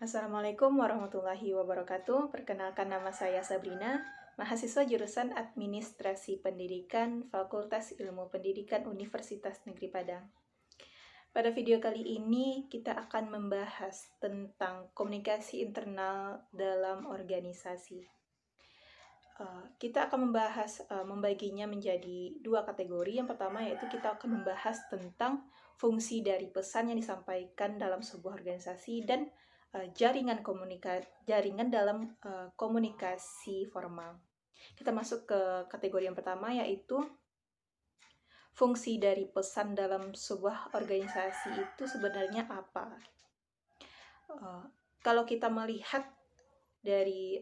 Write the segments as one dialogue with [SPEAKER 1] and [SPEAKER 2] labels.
[SPEAKER 1] Assalamualaikum warahmatullahi wabarakatuh. Perkenalkan, nama saya Sabrina, mahasiswa jurusan Administrasi Pendidikan, Fakultas Ilmu Pendidikan Universitas Negeri Padang. Pada video kali ini kita akan membahas tentang komunikasi internal dalam organisasi. Kita akan membaginya menjadi dua kategori. Yang pertama yaitu kita akan membahas tentang fungsi dari pesan yang disampaikan dalam sebuah organisasi dan jaringan dalam komunikasi formal. Kita masuk ke kategori yang pertama, yaitu fungsi dari pesan dalam sebuah organisasi itu sebenarnya apa. Kalau kita melihat dari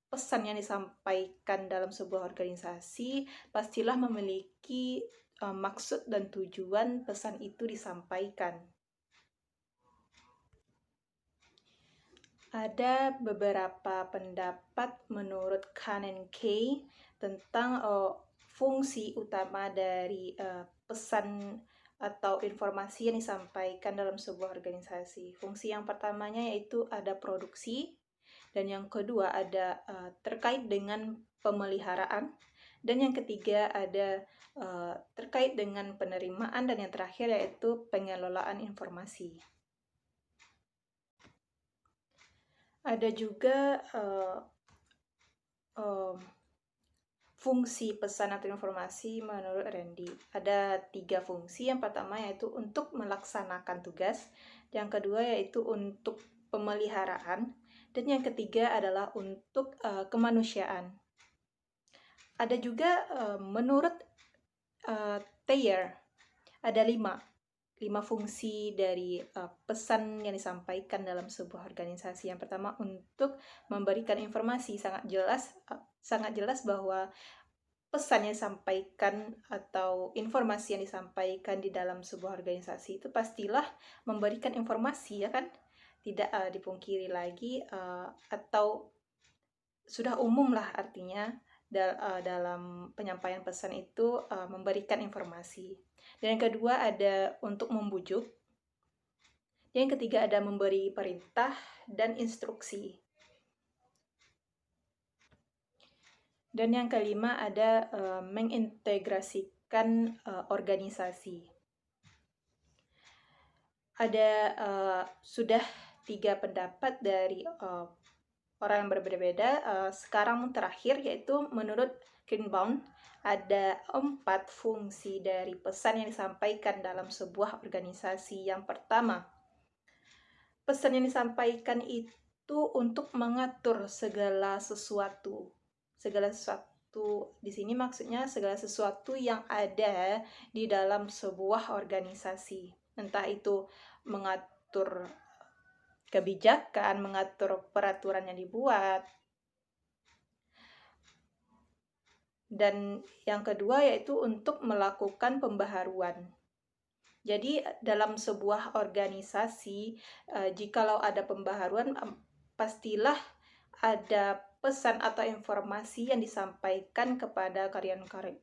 [SPEAKER 1] pesan yang disampaikan dalam sebuah organisasi, pastilah memiliki maksud dan tujuan pesan itu disampaikan. Ada beberapa pendapat menurut Kahneman tentang fungsi utama dari pesan atau informasi yang disampaikan dalam sebuah organisasi. Fungsi yang pertamanya yaitu ada produksi, dan yang kedua ada terkait dengan pemeliharaan, dan yang ketiga ada terkait dengan penerimaan, dan yang terakhir yaitu pengelolaan informasi. Ada juga fungsi pesan atau informasi menurut Randy. Ada 3 fungsi. Yang pertama yaitu untuk melaksanakan tugas, yang kedua yaitu untuk pemeliharaan, dan yang ketiga adalah untuk kemanusiaan. Ada juga menurut Thayer ada 5 fungsi dari pesan yang disampaikan dalam sebuah organisasi. Yang pertama, untuk memberikan informasi. Sangat jelas bahwa pesan yang disampaikan atau informasi yang disampaikan di dalam sebuah organisasi itu pastilah memberikan informasi, ya kan? Tidak dipungkiri lagi, atau sudah umum lah artinya dalam penyampaian pesan itu memberikan informasi. Dan yang kedua ada untuk membujuk. Yang ketiga ada memberi perintah dan instruksi. Dan yang kelima ada mengintegrasikan organisasi. Ada sudah 3 pendapat dari orang yang berbeda-beda. Sekarang terakhir yaitu menurut Greenbaum ada 4 fungsi dari pesan yang disampaikan dalam sebuah organisasi. Yang pertama, pesan yang disampaikan itu untuk mengatur segala sesuatu. Segala sesuatu di sini maksudnya segala sesuatu yang ada di dalam sebuah organisasi. Entah itu mengatur kebijakan, mengatur peraturan yang dibuat. Dan yang kedua yaitu untuk melakukan pembaharuan. Jadi dalam sebuah organisasi, jikalau ada pembaharuan, pastilah ada pesan atau informasi yang disampaikan kepada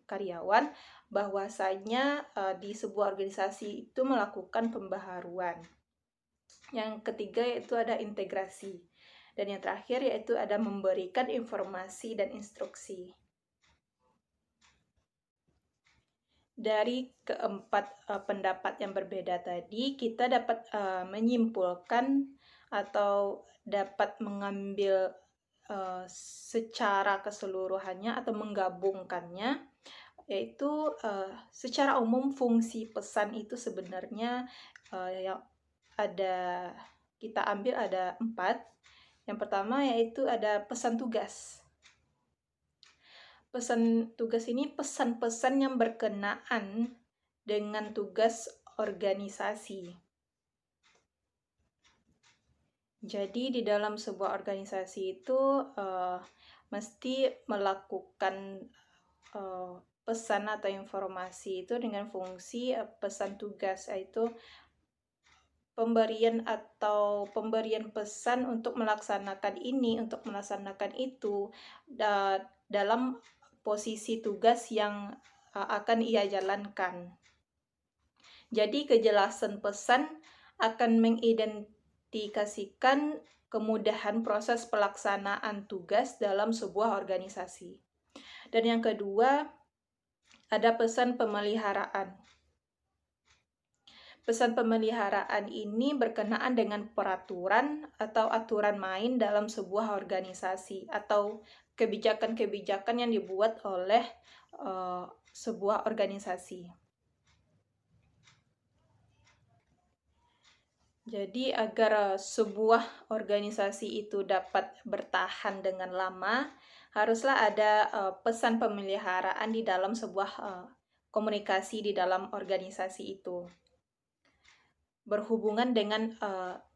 [SPEAKER 1] karyawan bahwasanya di sebuah organisasi itu melakukan pembaharuan. Yang ketiga yaitu ada integrasi. Dan yang terakhir yaitu ada memberikan informasi dan instruksi. Dari keempat pendapat yang berbeda tadi, kita dapat menyimpulkan atau dapat mengambil secara keseluruhannya atau menggabungkannya, yaitu secara umum fungsi pesan itu sebenarnya yang ada kita ambil ada 4. Yang pertama yaitu ada pesan tugas. Pesan tugas ini pesan-pesan yang berkenaan dengan tugas organisasi. Jadi di dalam sebuah organisasi itu mesti melakukan pesan atau informasi itu dengan fungsi pesan tugas, yaitu pemberian pesan untuk melaksanakan ini, untuk melaksanakan itu dalam posisi tugas yang akan ia jalankan. Jadi kejelasan pesan akan mengidentifikasikan kemudahan proses pelaksanaan tugas dalam sebuah organisasi. Dan yang kedua, ada pesan pemeliharaan. Pesan pemeliharaan ini berkenaan dengan peraturan atau aturan main dalam sebuah organisasi atau kebijakan-kebijakan yang dibuat oleh sebuah organisasi. Jadi agar sebuah organisasi itu dapat bertahan dengan lama, haruslah ada pesan pemeliharaan di dalam sebuah komunikasi di dalam organisasi itu. Berhubungan dengan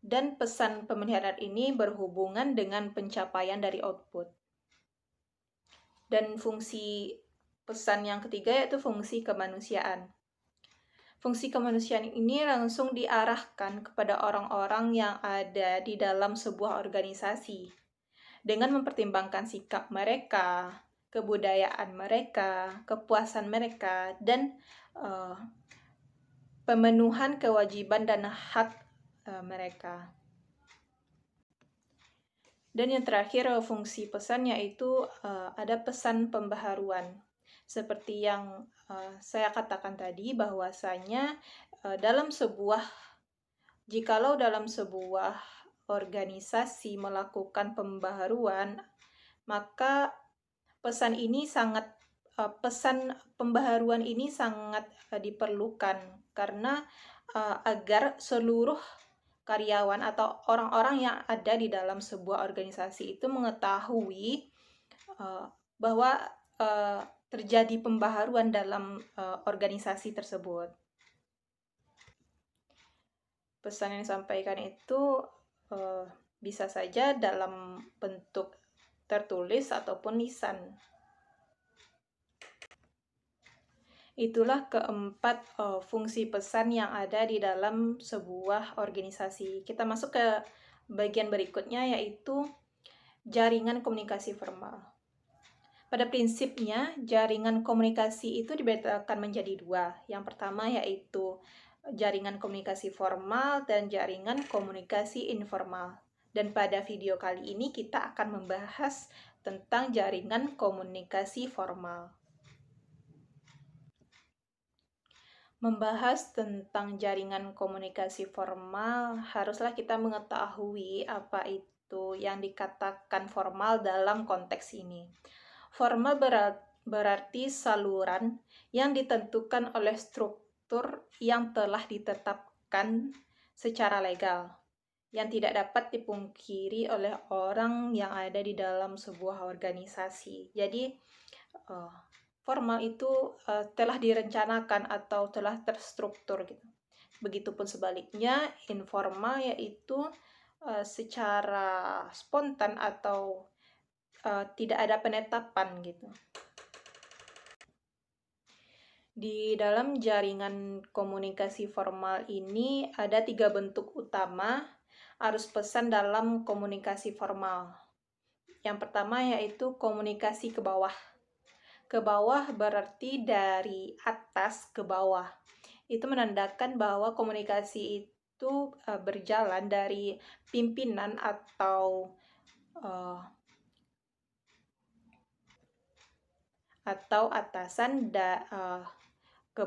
[SPEAKER 1] dan pesan pemeliharaan ini berhubungan dengan pencapaian dari output. Dan fungsi pesan yang ketiga yaitu fungsi kemanusiaan. Fungsi kemanusiaan ini langsung diarahkan kepada orang-orang yang ada di dalam sebuah organisasi dengan mempertimbangkan sikap mereka, kebudayaan mereka, kepuasan mereka, dan pemenuhan kewajiban dan hak mereka. Dan yang terakhir, fungsi pesan yaitu ada pesan pembaharuan. Seperti yang saya katakan tadi, bahwasanya jikalau dalam sebuah organisasi melakukan pembaharuan, maka pesan pembaharuan ini sangat diperlukan karena agar seluruh karyawan atau orang-orang yang ada di dalam sebuah organisasi itu mengetahui bahwa terjadi pembaharuan dalam organisasi tersebut. Pesan yang disampaikan itu bisa saja dalam bentuk tertulis ataupun lisan. Itulah keempat fungsi pesan yang ada di dalam sebuah organisasi. Kita masuk ke bagian berikutnya, yaitu jaringan komunikasi formal. Pada prinsipnya, jaringan komunikasi itu dibedakan menjadi dua. Yang pertama yaitu jaringan komunikasi formal dan jaringan komunikasi informal. Dan pada video kali ini kita akan membahas tentang jaringan komunikasi formal. Membahas tentang jaringan komunikasi formal, haruslah kita mengetahui apa itu yang dikatakan formal dalam konteks ini. Formal berarti saluran yang ditentukan oleh struktur yang telah ditetapkan secara legal, yang tidak dapat dipungkiri oleh orang yang ada di dalam sebuah organisasi. Jadi, formal itu telah direncanakan atau telah terstruktur gitu. Begitupun sebaliknya, informal yaitu secara spontan atau tidak ada penetapan gitu. Di dalam jaringan komunikasi formal ini ada 3 bentuk utama arus pesan dalam komunikasi formal. Yang pertama yaitu komunikasi ke bawah. Ke bawah berarti dari atas ke bawah. Itu menandakan bahwa komunikasi itu berjalan dari pimpinan atau atasan ke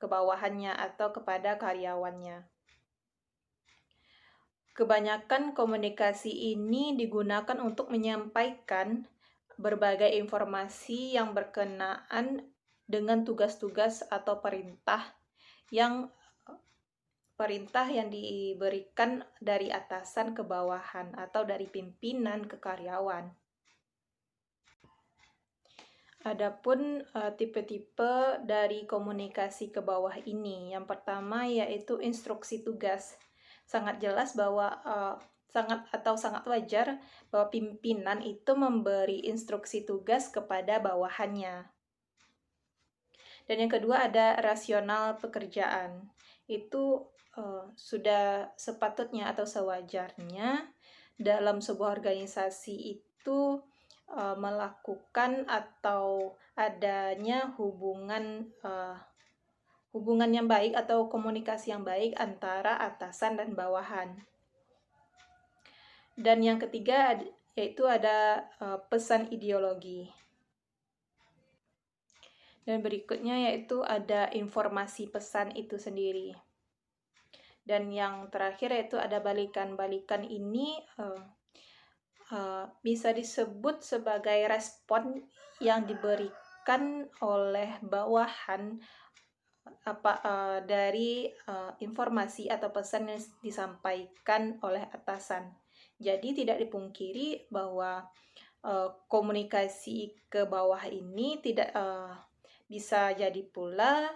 [SPEAKER 1] bawahannya atau kepada karyawannya. Kebanyakan komunikasi ini digunakan untuk menyampaikan berbagai informasi yang berkenaan dengan tugas-tugas atau perintah yang diberikan dari atasan ke bawahan atau dari pimpinan ke karyawan. Adapun tipe-tipe dari komunikasi ke bawah ini, yang pertama yaitu instruksi tugas. Sangat jelas bahwa sangat wajar bahwa pimpinan itu memberi instruksi tugas kepada bawahannya. Dan yang kedua ada rasional pekerjaan. Itu sudah sepatutnya atau sewajarnya dalam sebuah organisasi itu melakukan atau adanya hubungan yang baik atau komunikasi yang baik antara atasan dan bawahan. Dan yang ketiga yaitu ada pesan ideologi. Dan berikutnya yaitu ada informasi pesan itu sendiri. Dan yang terakhir yaitu ada balikan. Balikan ini bisa disebut sebagai respon yang diberikan oleh bawahan dari informasi atau pesan yang disampaikan oleh atasan. Jadi tidak dipungkiri bahwa komunikasi ke bawah ini tidak bisa jadi pula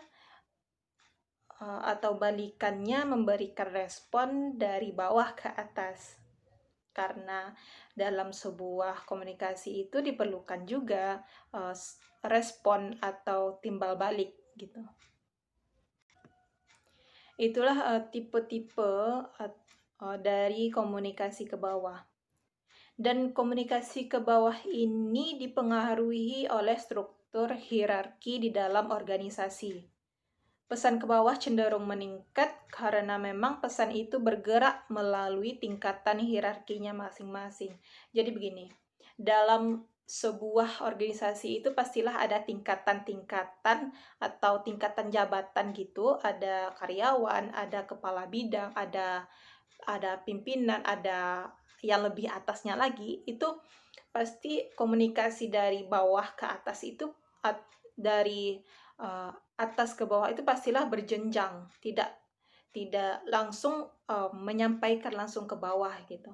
[SPEAKER 1] atau balikannya memberikan respon dari bawah ke atas. Karena dalam sebuah komunikasi itu diperlukan juga respon atau timbal balik gitu. Itulah tipe-tipe dari komunikasi ke bawah. Dan komunikasi ke bawah ini dipengaruhi oleh struktur hierarki di dalam organisasi. Pesan ke bawah cenderung meningkat karena memang pesan itu bergerak melalui tingkatan hierarkinya masing-masing. Jadi begini, dalam sebuah organisasi itu pastilah ada tingkatan-tingkatan atau tingkatan jabatan gitu, ada karyawan, ada kepala bidang, ada pimpinan, ada yang lebih atasnya lagi. Itu pasti komunikasi dari bawah ke atas itu dari atas ke bawah itu pastilah berjenjang, tidak langsung menyampaikan langsung ke bawah gitu.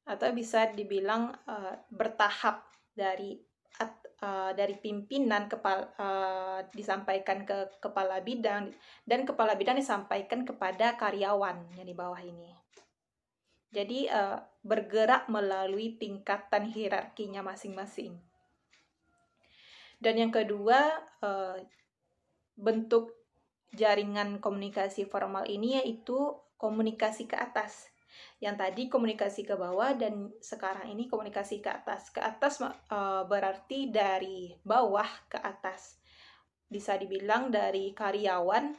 [SPEAKER 1] Atau bisa dibilang bertahap dari pimpinan disampaikan ke kepala bidang, dan kepala bidang disampaikan kepada karyawan yang di bawah ini. Jadi bergerak melalui tingkatan hierarkinya masing-masing. Dan yang kedua, bentuk jaringan komunikasi formal ini yaitu komunikasi ke atas. Yang tadi komunikasi ke bawah, dan sekarang ini komunikasi ke atas. Ke atas berarti dari bawah ke atas. Bisa dibilang dari karyawan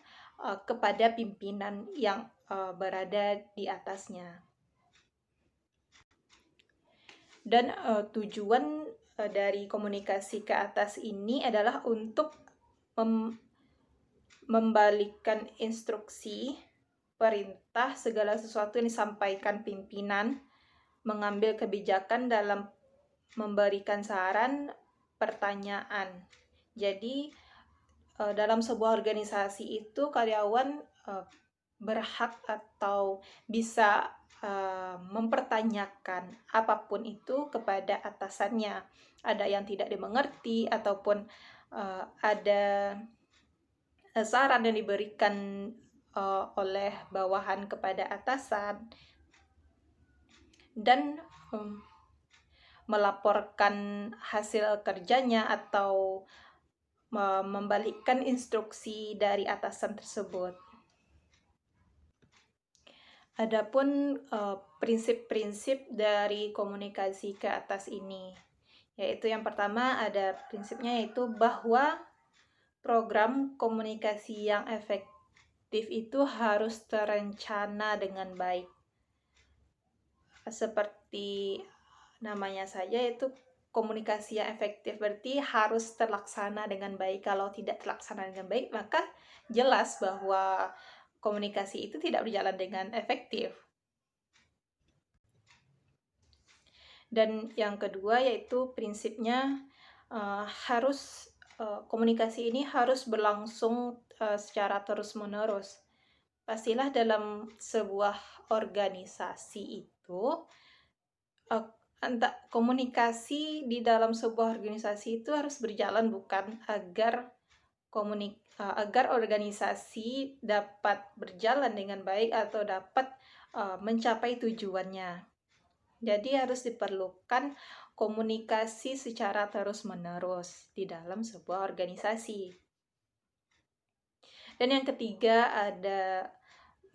[SPEAKER 1] kepada pimpinan yang berada di atasnya. Dan tujuan dari komunikasi ke atas ini adalah untuk membalikkan instruksi, perintah, segala sesuatu yang disampaikan pimpinan, mengambil kebijakan dalam memberikan saran, pertanyaan. Jadi dalam sebuah organisasi itu karyawan berhak atau bisa mempertanyakan apapun itu kepada atasannya. Ada yang tidak dimengerti ataupun ada saran yang diberikan oleh bawahan kepada atasan, dan melaporkan hasil kerjanya atau membalikkan instruksi dari atasan tersebut. Adapun prinsip-prinsip dari komunikasi ke atas ini, yaitu yang pertama ada prinsipnya, yaitu bahwa program komunikasi yang efektif itu harus terencana dengan baik. Seperti namanya saja, itu komunikasi yang efektif berarti harus terlaksana dengan baik. Kalau tidak terlaksana dengan baik, maka jelas bahwa komunikasi itu tidak berjalan dengan efektif. Dan yang kedua yaitu prinsipnya komunikasi ini harus berlangsung secara terus-menerus. Pastilah dalam sebuah organisasi itu komunikasi di dalam sebuah organisasi itu harus berjalan bukan agar organisasi dapat berjalan dengan baik atau dapat mencapai tujuannya. Jadi harus diperlukan komunikasi secara terus-menerus di dalam sebuah organisasi. Dan yang ketiga ada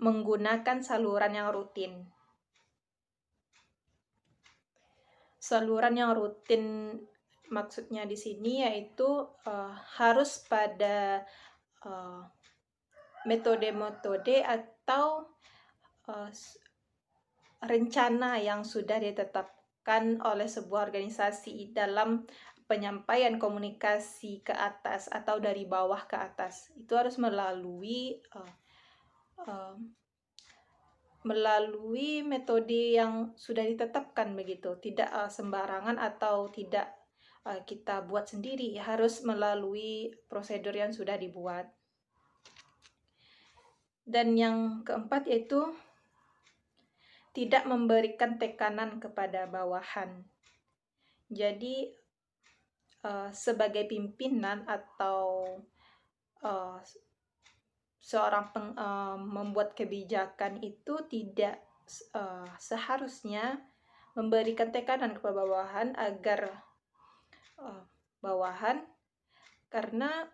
[SPEAKER 1] menggunakan saluran yang rutin. Saluran yang rutin maksudnya di sini yaitu harus pada metode-metode atau rencana yang sudah ditetapkan oleh sebuah organisasi dalam penyampaian komunikasi ke atas atau dari bawah ke atas. Itu harus melalui metode yang sudah ditetapkan begitu, tidak sembarangan atau tidak kita buat sendiri, harus melalui prosedur yang sudah dibuat. Dan yang keempat yaitu tidak memberikan tekanan kepada bawahan. Jadi sebagai pimpinan atau seorang membuat kebijakan itu tidak seharusnya memberikan tekanan kepada bawahan agar bawahan, karena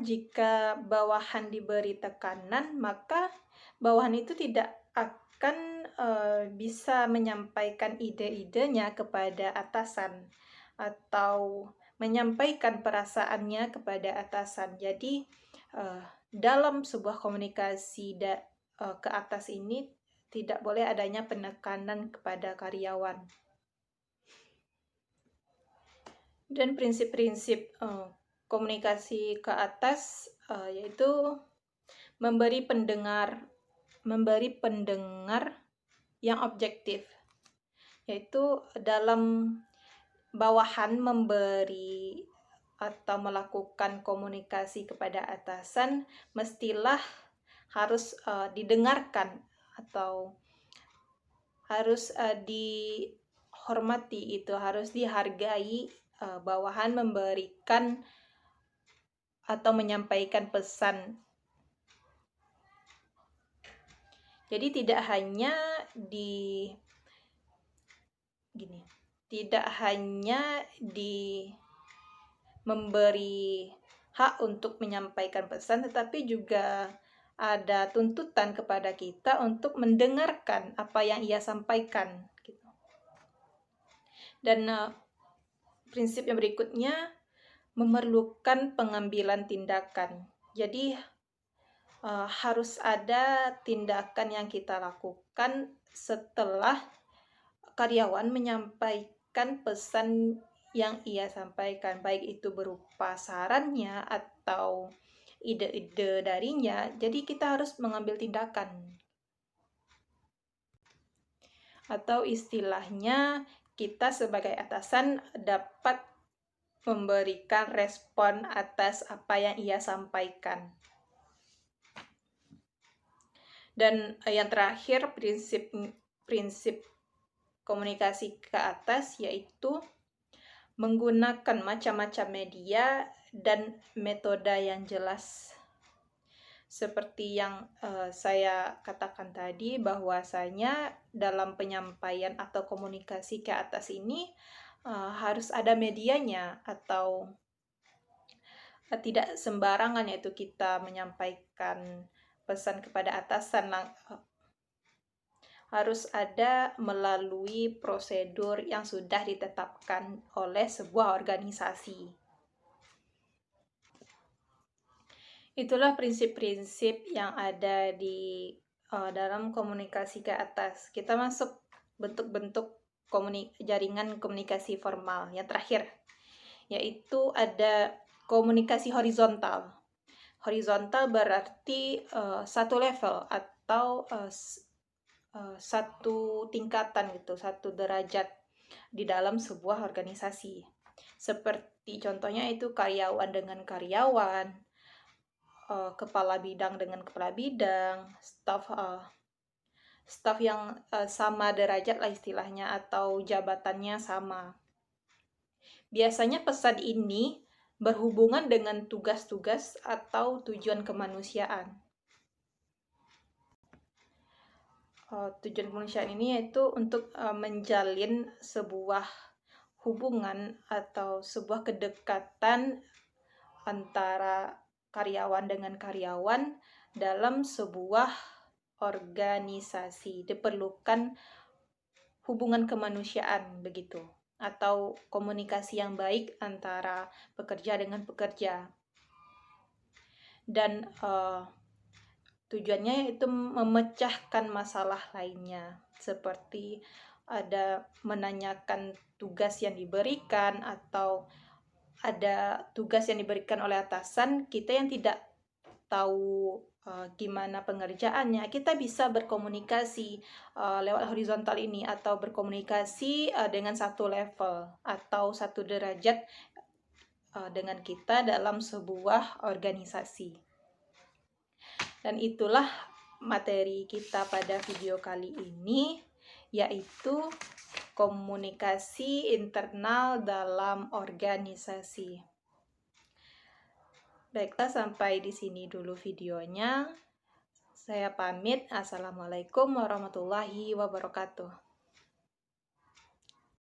[SPEAKER 1] jika bawahan diberi tekanan, maka bawahan itu tidak akan bisa menyampaikan ide-idenya kepada atasan atau menyampaikan perasaannya kepada atasan. Jadi dalam sebuah komunikasi ke atas ini tidak boleh adanya penekanan kepada karyawan. Dan prinsip-prinsip komunikasi ke atas yaitu memberi pendengar yang objektif, yaitu dalam bawahan memberi atau melakukan komunikasi kepada atasan mestilah harus didengarkan atau harus dihormati, itu harus dihargai. Bawahan memberikan atau menyampaikan pesan. Jadi tidak hanya memberi hak untuk menyampaikan pesan, tetapi juga ada tuntutan kepada kita untuk mendengarkan apa yang ia sampaikan. Dan prinsip yang berikutnya memerlukan pengambilan tindakan. Jadi harus ada tindakan yang kita lakukan setelah karyawan menyampaikan pesan yang ia sampaikan, baik itu berupa sarannya atau ide-ide darinya. Jadi kita harus mengambil tindakan. Atau istilahnya kita sebagai atasan dapat memberikan respon atas apa yang ia sampaikan. Dan yang terakhir, prinsip komunikasi ke atas yaitu menggunakan macam-macam media dan metode yang jelas. Seperti yang saya katakan tadi, bahwasanya dalam penyampaian atau komunikasi ke atas ini harus ada medianya, atau tidak sembarangan yaitu kita menyampaikan pesan kepada atasan. Harus ada melalui prosedur yang sudah ditetapkan oleh sebuah organisasi. Itulah prinsip-prinsip yang ada di dalam komunikasi ke atas. Kita masuk bentuk-bentuk jaringan komunikasi formal. Yang terakhir, yaitu ada komunikasi horizontal. Horizontal berarti satu level atau satu tingkatan gitu, satu derajat di dalam sebuah organisasi. Seperti contohnya itu karyawan dengan karyawan, kepala bidang dengan kepala bidang, staf yang sama derajat lah istilahnya, atau jabatannya sama. Biasanya pesan ini berhubungan dengan tugas-tugas atau tujuan kemanusiaan. Tujuan kemanusiaan ini yaitu untuk menjalin sebuah hubungan atau sebuah kedekatan antara karyawan dengan karyawan dalam sebuah organisasi. Diperlukan hubungan kemanusiaan begitu, atau komunikasi yang baik antara pekerja dengan pekerja. Dan Tujuannya yaitu memecahkan masalah lainnya, seperti ada menanyakan tugas yang diberikan atau ada tugas yang diberikan oleh atasan, kita yang tidak tahu gimana pengerjaannya, kita bisa berkomunikasi lewat horizontal ini atau berkomunikasi dengan satu level atau satu derajat dengan kita dalam sebuah organisasi. Dan itulah materi kita pada video kali ini, yaitu komunikasi internal dalam organisasi. Baiklah, sampai di sini dulu videonya. Saya pamit. Assalamualaikum warahmatullahi wabarakatuh.